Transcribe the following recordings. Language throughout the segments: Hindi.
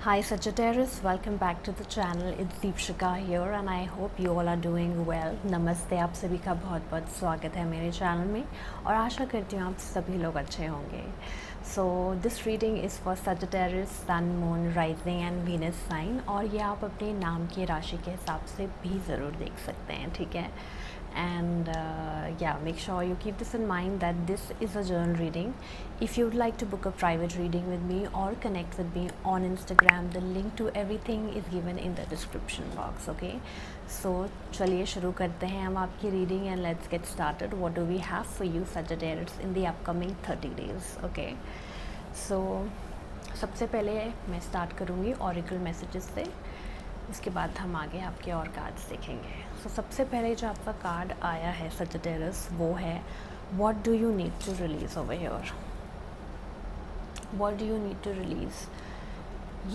Hi Sagittarius, welcome back to the channel. It's Deepshika here and I hope you all are doing well. नमस्ते, आप सभी का बहुत बहुत स्वागत है मेरे चैनल में और आशा करती हूँ आप सभी लोग अच्छे होंगे. So this reading is for Sagittarius, Sun, Moon, Rising and Venus sign और ये आप अपने नाम की राशि के हिसाब से भी ज़रूर देख सकते हैं, ठीक है. And yeah, make sure you keep this in mind that this is a journal reading. If you would like to book a private reading with me or connect with me on Instagram, the link to everything is given in the description box. Okay, so चलिए शुरू करते हैं हम आपकी reading and let's get started. What do we have for you Sagittarius in the upcoming 30 days? Okay, so सबसे पहले मैं स्टार्ट करूँगी oracle messages से, उसके बाद हम आगे आपके और कार्ड्स देखेंगे. सो सबसे पहले जो आपका कार्ड आया है सजिटेरस वो है what do you need to release over here. What do you need to release,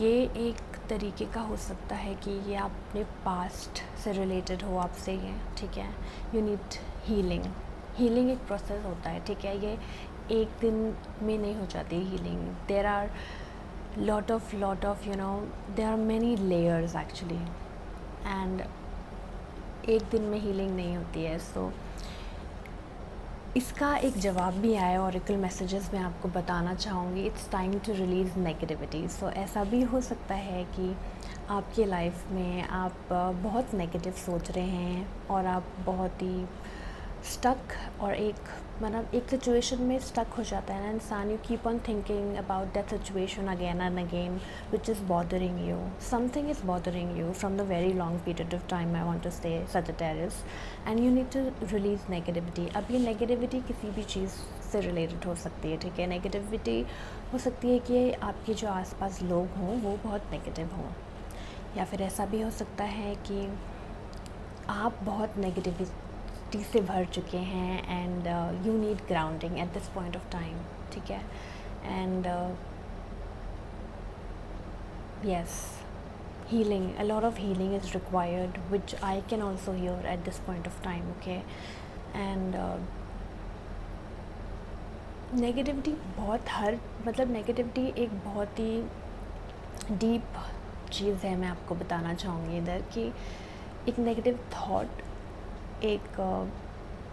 ये एक तरीके का हो सकता है कि ये अपने पास्ट से रिलेटेड हो आपसे, ये ठीक है. You need healing. हीलिंग एक प्रोसेस होता है, ठीक है. ये एक दिन में नहीं हो जाती healing. There are lot of you know there are many layers actually and एक दिन में हीलिंग नहीं होती है. सो इसका एक जवाब भी आया ऑरेकल मैसेजेस में आपको बताना चाहूँगी. It's time to release negativity. So ऐसा भी हो सकता है कि आपके लाइफ में आप बहुत नेगेटिव सोच रहे हैं और आप बहुत ही स्टक और एक सिचुएशन में स्टक हो जाता है ना इंसान. You keep on thinking about that situation again and again which is bothering you. Something is bothering you from the very long period of time. I want to say Sagittarius and you need to release negativity. अब ये नेगेटिविटी किसी भी चीज़ से रिलेटेड हो सकती है, ठीक है. नेगेटिविटी हो सकती है कि आपके जो आसपास लोग हों वो बहुत नेगेटिव हों, या फिर ऐसा भी हो सकता है कि आप बहुत नेगेटिविटी से भर चुके हैं and you need grounding eight this point of time, ठीक है. And yes, healing, a lot of healing is required, which I can also hear at this point of time. Okay, and negativity बहुत नेगेटिविटी एक बहुत ही डीप चीज़ है. मैं आपको बताना चाहूँगी इधर कि एक नेगेटिव थॉट, एक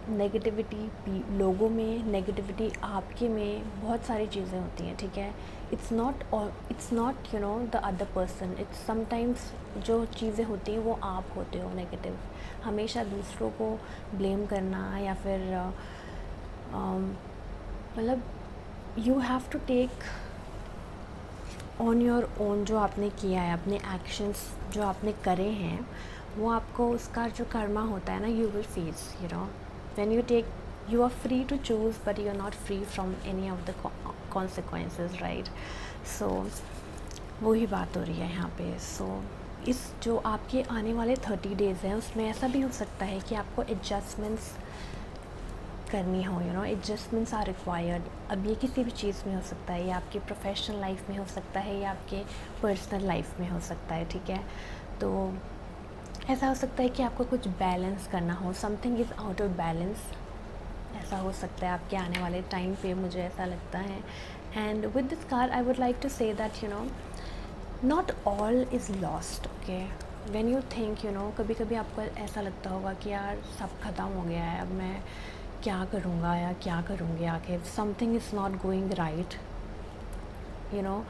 नेगेटिविटी लोगों में, नेगेटिविटी आपके में, बहुत सारी चीज़ें होती हैं, ठीक है. It's not you know the other person. It's sometimes जो चीज़ें होती हैं वो आप होते हो नेगेटिव. हमेशा दूसरों को ब्लेम करना या फिर you have to take on your own जो आपने किया है, अपने एक्शंस जो आपने करे हैं वो आपको उसका जो कर्मा होता है ना, you will face, you know. When you take, you are free to choose but you are not free from any of the consequences, right. So वही बात हो रही है यहाँ पे. सो इस जो आपके आने वाले 30 डेज़ हैं उसमें ऐसा भी हो सकता है कि आपको एडजस्टमेंट्स करनी हो, you know. Adjustments are required. अब ये किसी भी चीज़ में हो सकता है, या आपके प्रोफेशनल लाइफ में हो सकता है, या आपके पर्सनल लाइफ में हो सकता है, ठीक है. तो ऐसा हो सकता है कि आपको कुछ बैलेंस करना हो. Something is out of balance, ऐसा हो सकता है आपके आने वाले टाइम पे, मुझे ऐसा लगता है. And with this card I would like to say that you know not all is lost. Okay, when you think, you know, कभी कभी आपको ऐसा लगता होगा कि यार सब ख़त्म हो गया है, अब मैं क्या करूँगा या क्या करूँगी आगे. Something is not going right, you know,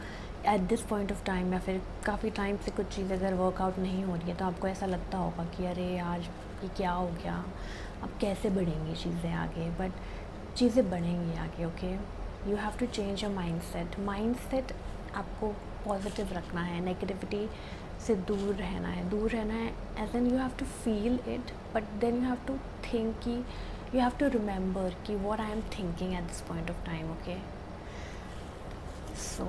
eight this point of time. या फिर काफ़ी टाइम से कुछ चीज़ अगर वर्कआउट नहीं हो रही है तो आपको ऐसा लगता होगा कि अरे यार ये क्या हो गया, अब कैसे बढ़ेंगी चीज़ें आगे. बट चीज़ें बढ़ेंगी आगे. Okay, you have to change your mindset. आपको पॉजिटिव रखना है, नेगेटिविटी से दूर रहना है. As in you have to feel it but then you have to think कि यू हैव टू रिमेंबर कि what I am thinking at this point of time. Okay, so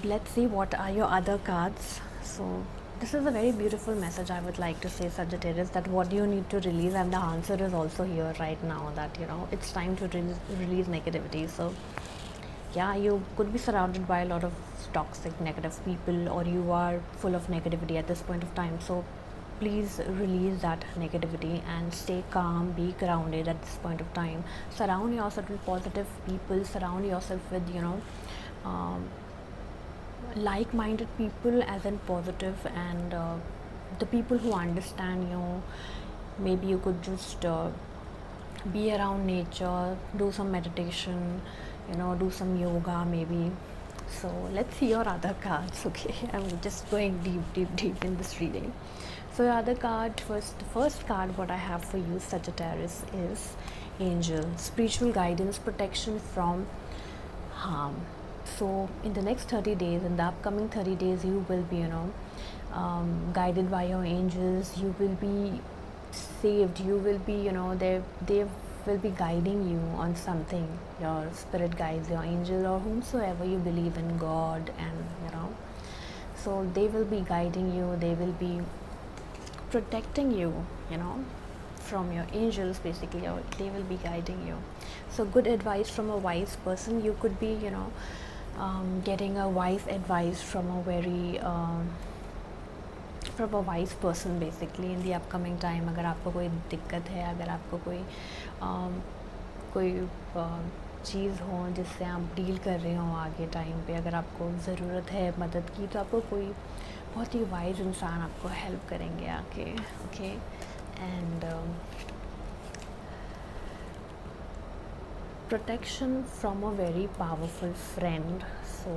let's see what are your other cards. So this is a very beautiful message I would like to say Sagittarius, that what do you need to release, and the answer is also here right now, that you know it's time to release negativity. So yeah, you could be surrounded by a lot of toxic negative people, or you are full of negativity at this point of time. So please release that negativity and stay calm, be grounded at this point of time. Surround yourself with positive people, surround yourself with, you know, like-minded people as in positive, and the people who understand you. Maybe you could just be around nature, do some meditation, do some yoga maybe. So let's see your other cards. Okay, I'm just going deep in this reading. So your other card, the first card what I have for you, Sagittarius, is Angel, spiritual guidance, protection from harm. So in the next 30 days, in the upcoming 30 days, you will be, guided by your angels. You will be saved. You will be, they will be guiding you on something. Your spirit guides, your angel, or whomsoever you believe in God, and so they will be guiding you. They will be protecting you, from your angels basically, or they will be guiding you. So good advice from a wise person. You could be, getting a wise advice from a very from a wise person basically in the upcoming time. अगर आपको कोई दिक्कत है, अगर आपको कोई चीज़ हो जिससे आप डील कर रहे हो आगे टाइम पे, अगर आपको ज़रूरत है मदद की, तो आपको कोई बहुत ही वाइज इंसान आपको हेल्प करेंगे आके. Okay, and protection from a very powerful friend. So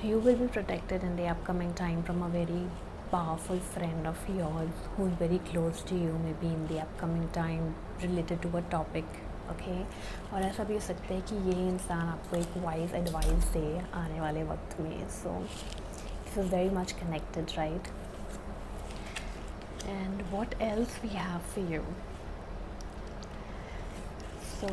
you will be protected in the upcoming time from a very powerful friend of yours who is very close to you, maybe in the upcoming time related to a topic. Okay, और ऐसा भी हो सकता है कि ये इंसान आपको एक वाइज एडवाइस दे आने वाले वक्त में. So this is very much connected, right? And what else we have for you? So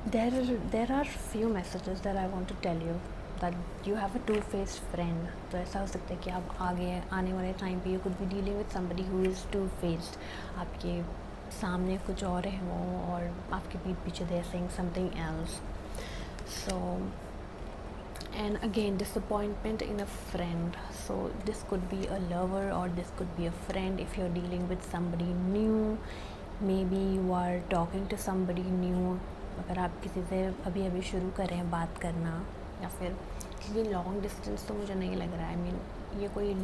there are few messages that I want to tell you, that you have a two-faced friend. तो ऐसा हो सकता है कि आप आगे आने वाले टाइम पे you could be dealing with somebody who is two-faced. आपके सामने कुछ और है वो, और आपके पीठ पीछे they are saying something else. So and again, disappointment in a friend. So this could be a lover, or this could be a friend. If you're dealing with somebody new, maybe you are talking to somebody new. अगर आप किसी से अभी अभी शुरू कर रहे हैं बात करना, या फिर क्योंकि लॉन्ग डिस्टेंस तो मुझे नहीं लग रहा है. I mean ये कोई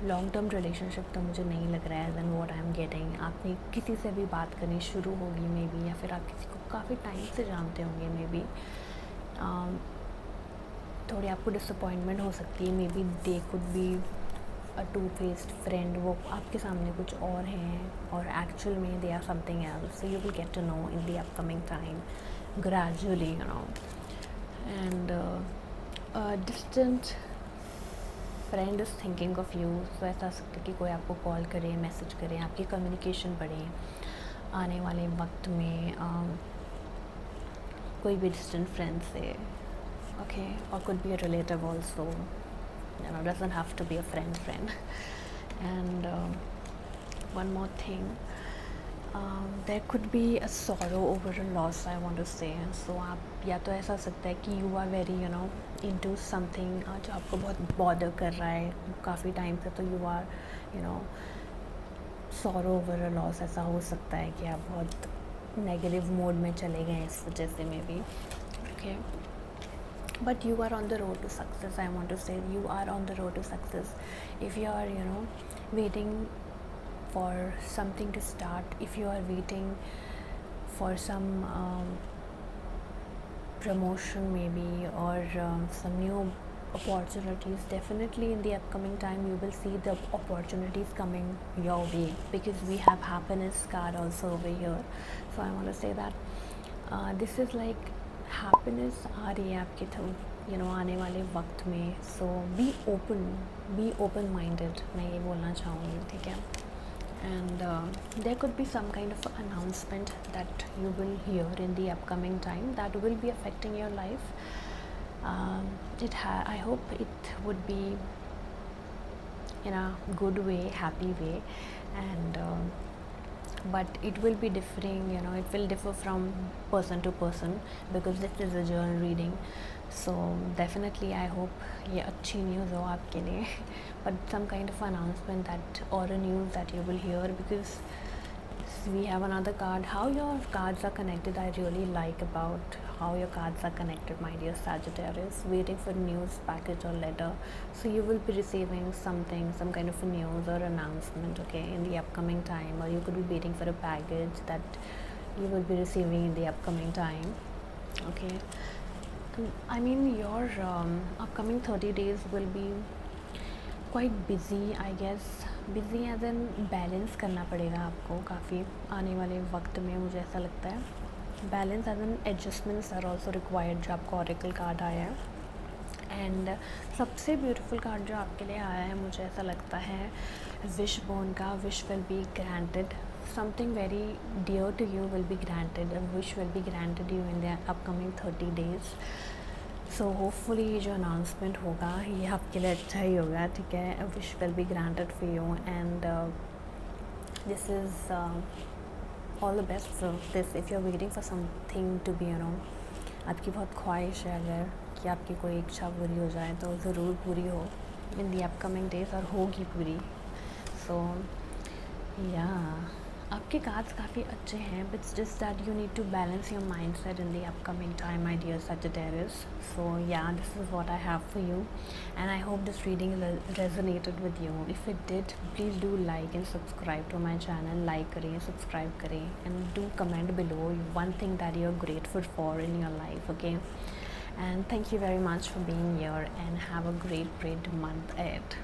लॉन्ग टर्म रिलेशनशिप तो मुझे नहीं लग रहा है. Then what I am getting, आपने किसी से भी बात करनी शुरू होगी मे बी, या फिर आप किसी को काफ़ी टाइम से जानते होंगे मे बी. थोड़ी आपको डिसअपॉइंटमेंट हो सकती है. Maybe they could be a two faced friend. वो आपके सामने कुछ और हैं और एक्चुअल में they are something else. So you will get to know in the upcoming time gradually, and distant friend is thinking of you. तो ऐसा हो सकता है कि कोई आपको कॉल करे, मैसेज करे, आपकी कम्युनिकेशन बढ़े आने वाले वक्त में, कोई भी डिस्टेंट फ्रेंड से. ओके, और could be a relative also, doesn't have to be a friend. And one more thing, there could be a sorrow over a loss, I want to say. So आप या तो ऐसा हो सकता है कि you are very into something जो आपको बहुत bother कर रहा है काफ़ी टाइम से, तो you are sorrow over a loss. ऐसा हो सकता है कि आप बहुत नेगेटिव मोड में चले गए इस वजह से may be. Okay, but you are on the road to success. I want to say you are on the road to success. If you are waiting for something to start, if you are waiting for some promotion maybe, or some new opportunities, definitely in the upcoming time you will see the opportunities coming your way, because we have happiness card also over here. So I want to say that this is like happiness आ रही है आपके थ्रू आने वाले वक्त में. सो बी ओपन माइंडेड, मैं ये बोलना चाहूँगी. ठीक है, and there could be some kind of announcement that you will hear in the upcoming time that will be affecting your life. I hope it would be in a good way, happy way, and but it will be differing, it will differ from person to person, because this is a journal reading. So definitely I hope ये अच्छी न्यूज़ हो आपके लिए, but some kind of announcement that, or a news that you will hear, because we have another card. How your cards are connected, I really like about how your cards are connected, my dear Sagittarius. Waiting for news, package or letter. So you will be receiving something, some kind of a news or announcement, okay, in the upcoming time, or you could be waiting for a package that you will be receiving in the upcoming time, okay. I mean, your upcoming 30 days will be quite busy I guess. Busy as in balance करना पड़ेगा आपको काफ़ी आने वाले वक्त में, मुझे ऐसा लगता है. Balance as in adjustments are also required, जो आपको ऑरेकल कार्ड आया है. एंड सबसे ब्यूटीफुल कार्ड जो आपके लिए आया है, मुझे ऐसा लगता है विश बोन का. Wish will be granted, something very dear to you will be granted, wish will be granted you in the upcoming 30 days. So hopefully ये जो अनाउंसमेंट होगा ये आपके लिए अच्छा ही होगा, ठीक है. Wish will be granted for you and this is all the best for this. If you are waiting for something to be, आपकी बहुत ख्वाहिश है अगर कि आपकी कोई इच्छा पूरी हो जाए तो ज़रूर पूरी हो इन दी अपकमिंग डेज, और होगी पूरी. सो या आपके कार्ड्स काफ़ी अच्छे हैं, but just that you need to balance your mindset in the upcoming time, my dear Sagittarius. So yeah, this is what I have for you, and I hope this reading resonated with you. If it did, please do like and subscribe to my channel. Like करें, subscribe करें, and do comment below one thing that you're grateful for in your life, okay? And thank you very much for being here, and have a great month ahead.